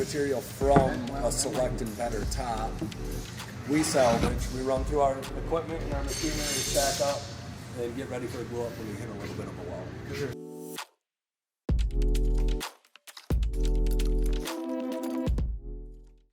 material from a select and better top. We salvage, we run through our equipment and our machinery, stack up, and get ready for a blow up when we hit a little bit of a wall.